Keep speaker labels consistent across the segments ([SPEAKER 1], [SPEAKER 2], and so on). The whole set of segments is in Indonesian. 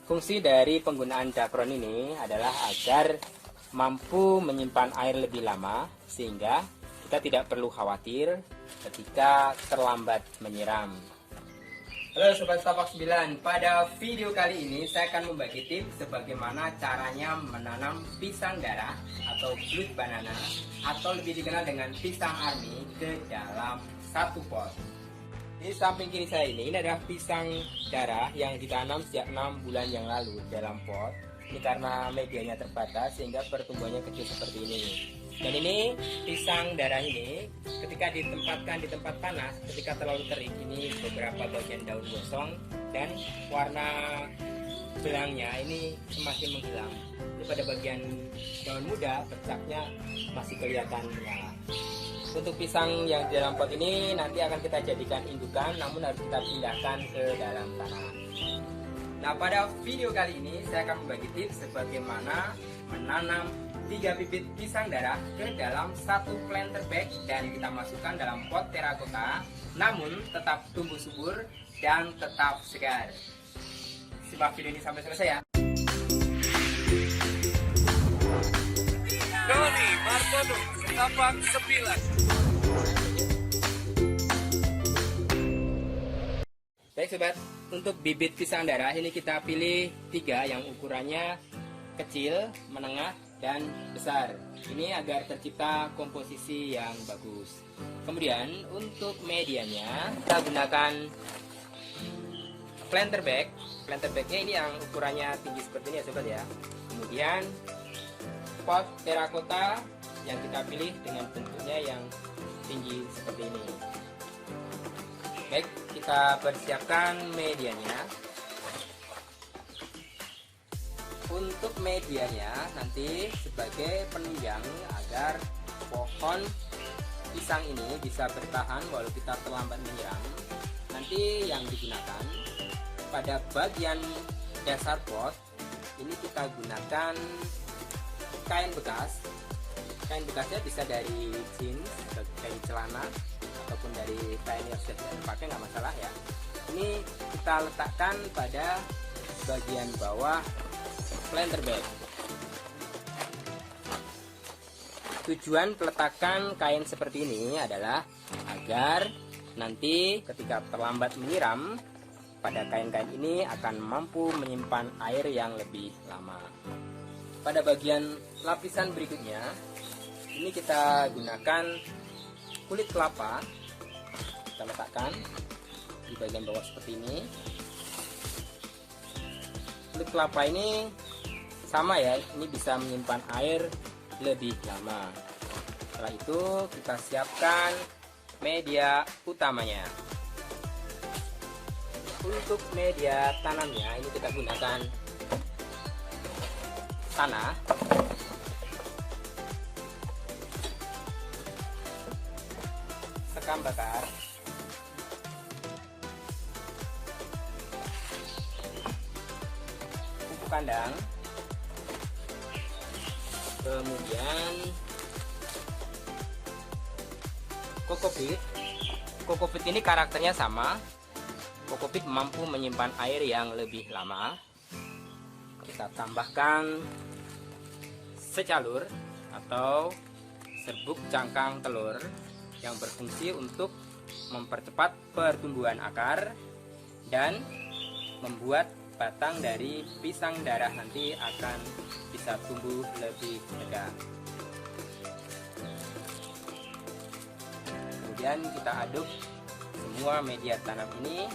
[SPEAKER 1] Fungsi dari penggunaan dapron ini adalah agar mampu menyimpan air lebih lama, sehingga kita tidak perlu khawatir ketika terlambat menyiram. Halo Sobat Setapak 9, pada video kali ini saya akan membagi tips sebagaimana caranya menanam pisang darah atau blood banana atau lebih dikenal dengan pisang army ke dalam satu pot. Di samping kiri saya ini adalah pisang darah yang ditanam sejak 6 bulan yang lalu dalam pot. Ini karena medianya terbatas sehingga pertumbuhannya kecil seperti ini. Dan ini pisang darah ini ketika ditempatkan di tempat panas, ketika terlalu terik, ini beberapa bagian daun gosong dan warna belangnya ini semakin menghilang. Ini pada bagian daun muda bercaknya masih kelihatan menyala. Untuk pisang yang di dalam pot ini nanti akan kita jadikan indukan, namun harus kita pindahkan ke dalam tanah. Nah, pada video kali ini saya akan membagi tips sebagaimana menanam 3 bibit pisang darah ke dalam satu planter bag dan kita masukkan dalam pot terakota, namun tetap tumbuh subur dan tetap segar. Simak video ini sampai selesai ya.
[SPEAKER 2] Doni Martono, Setapak 9.
[SPEAKER 1] Baik sobat, untuk bibit pisang darah ini kita pilih 3 yang ukurannya kecil, menengah, dan besar. Ini agar tercipta komposisi yang bagus. Kemudian untuk medianya kita gunakan planter bag. Planter bagnya ini yang ukurannya tinggi seperti ini ya sobat ya. Kemudian pot terakota yang kita pilih dengan bentuknya yang tinggi seperti ini. Baik, kita persiapkan medianya. Untuk medianya nanti sebagai penunjang agar pohon pisang ini bisa bertahan walau kita terlambat menyiram. Nanti yang digunakan pada bagian dasar pot ini kita gunakan kain bekas. Kain bekasnya bisa dari jeans, kain celana, ataupun dari kain yang sudah tidak terpakai, nggak masalah ya. Ini kita letakkan pada bagian bawah planter bag. Tujuan peletakan kain seperti ini adalah agar nanti ketika terlambat menyiram, pada kain-kain ini akan mampu menyimpan air yang lebih lama. Pada bagian lapisan berikutnya, ini kita gunakan kulit kelapa. Kita letakkan di bagian bawah seperti ini. Kulit kelapa ini sama ya, ini bisa menyimpan air lebih lama. Setelah itu kita siapkan media utamanya. Untuk media tanamnya ini kita gunakan tanah, sekam bakar, pupuk kandang, kemudian kokopit. Kokopit ini karakternya sama. Kokopit mampu menyimpan air yang lebih lama. Kita tambahkan secalur atau serbuk cangkang telur yang berfungsi untuk mempercepat pertumbuhan akar dan membuat batang dari pisang darah nanti akan bisa tumbuh lebih tegak. Kemudian kita aduk semua media tanam ini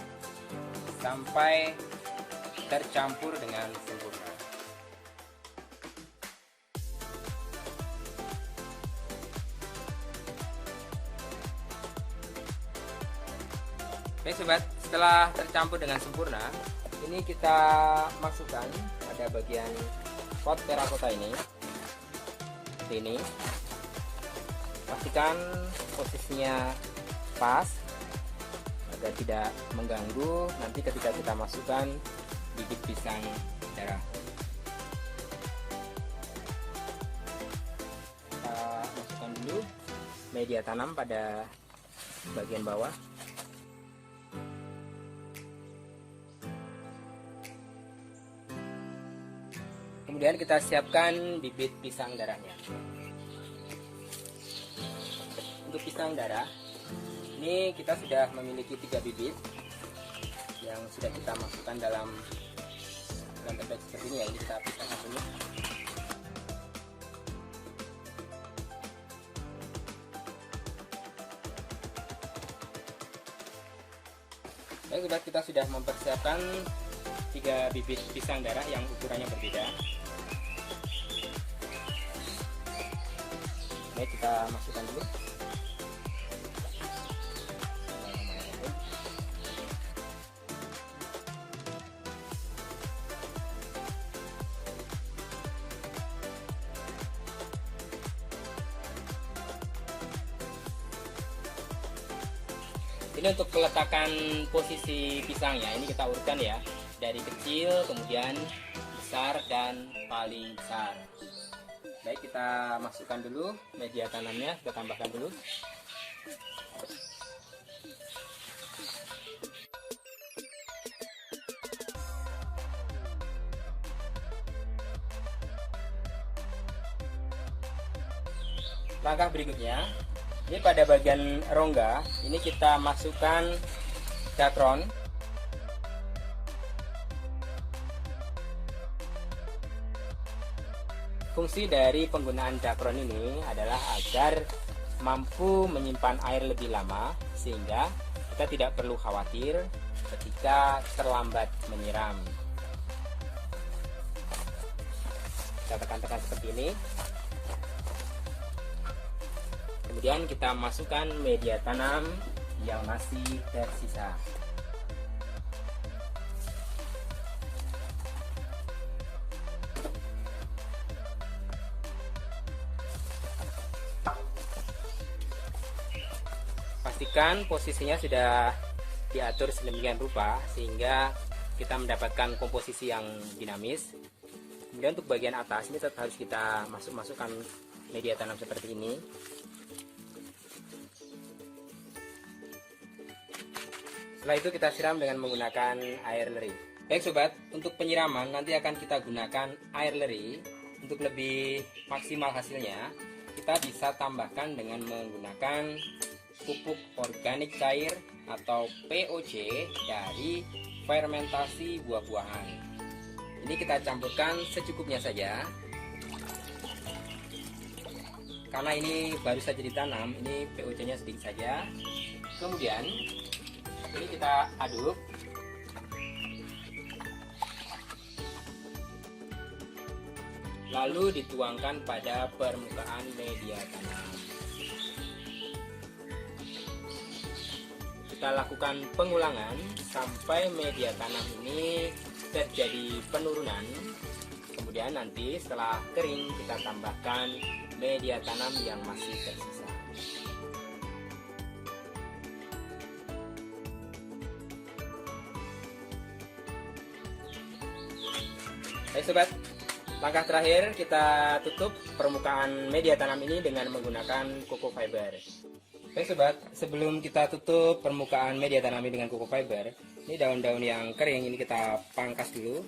[SPEAKER 1] sampai tercampur dengan sempurna. Oke sobat, setelah tercampur dengan sempurna, ini kita masukkan pada bagian pot terakota ini. Seperti ini. Pastikan posisinya pas agar tidak mengganggu nanti ketika kita masukkan bibit pisang darah. Kita masukkan dulu media tanam pada bagian bawah. Kemudian kita siapkan bibit pisang darahnya. Untuk pisang darah, ini kita sudah memiliki 3 bibit yang sudah kita masukkan dalam tepek seperti ini ya. Ini kita pisahkan dulu. Baik sobat, kita sudah mempersiapkan 3 bibit pisang darah yang ukurannya berbeda. Baik, kita masukkan dulu. Ini untuk peletakan posisi pisangnya, ini kita urutkan ya, dari kecil kemudian besar dan paling besar. Baik, kita masukkan dulu media tanamnya, kita tambahkan dulu. Langkah berikutnya, ini pada bagian rongga, ini kita masukkan dakron. Fungsi dari penggunaan dakron ini adalah agar mampu menyimpan air lebih lama, sehingga kita tidak perlu khawatir ketika terlambat menyiram. Kita tekan-tekan seperti ini. Kemudian kita masukkan media tanam yang masih tersisa. Pastikan posisinya sudah diatur sedemikian rupa sehingga kita mendapatkan komposisi yang dinamis. Kemudian untuk bagian atas ini tetap harus kita masukkan media tanam seperti ini. Setelah itu kita siram dengan menggunakan air leri. Baik sobat, untuk penyiraman nanti akan kita gunakan air leri. Untuk lebih maksimal hasilnya, kita bisa tambahkan dengan menggunakan pupuk organik cair atau POC dari fermentasi buah-buahan. Ini kita campurkan secukupnya saja. Karena ini baru saja ditanam, ini POC-nya sedikit saja. Kemudian ini kita aduk. Lalu dituangkan pada permukaan media tanam. Kita lakukan pengulangan sampai media tanam ini terjadi penurunan. Kemudian nanti setelah kering kita tambahkan media tanam yang masih tersisa. Baik sobat, langkah terakhir kita tutup permukaan media tanam ini dengan menggunakan coco fiber. Baik sobat, sebelum kita tutup permukaan media tanam ini dengan coco fiber, ini daun-daun yang kering ini kita pangkas dulu.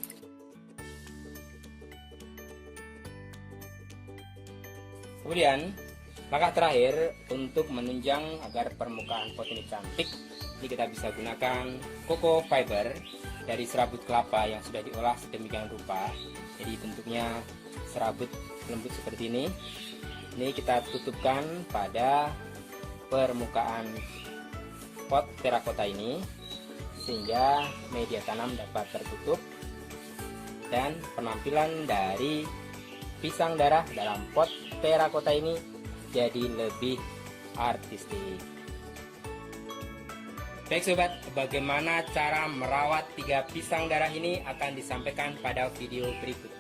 [SPEAKER 1] Kemudian langkah terakhir untuk menunjang agar permukaan pot ini cantik, ini kita bisa gunakan coco fiber dari serabut kelapa yang sudah diolah sedemikian rupa. Jadi bentuknya serabut lembut seperti ini. Ini kita tutupkan pada permukaan pot terakota ini sehingga media tanam dapat tertutup dan penampilan dari pisang darah dalam pot terakota ini jadi lebih artistik. Baik sobat, bagaimana cara merawat 3 pisang darah ini akan disampaikan pada video berikut.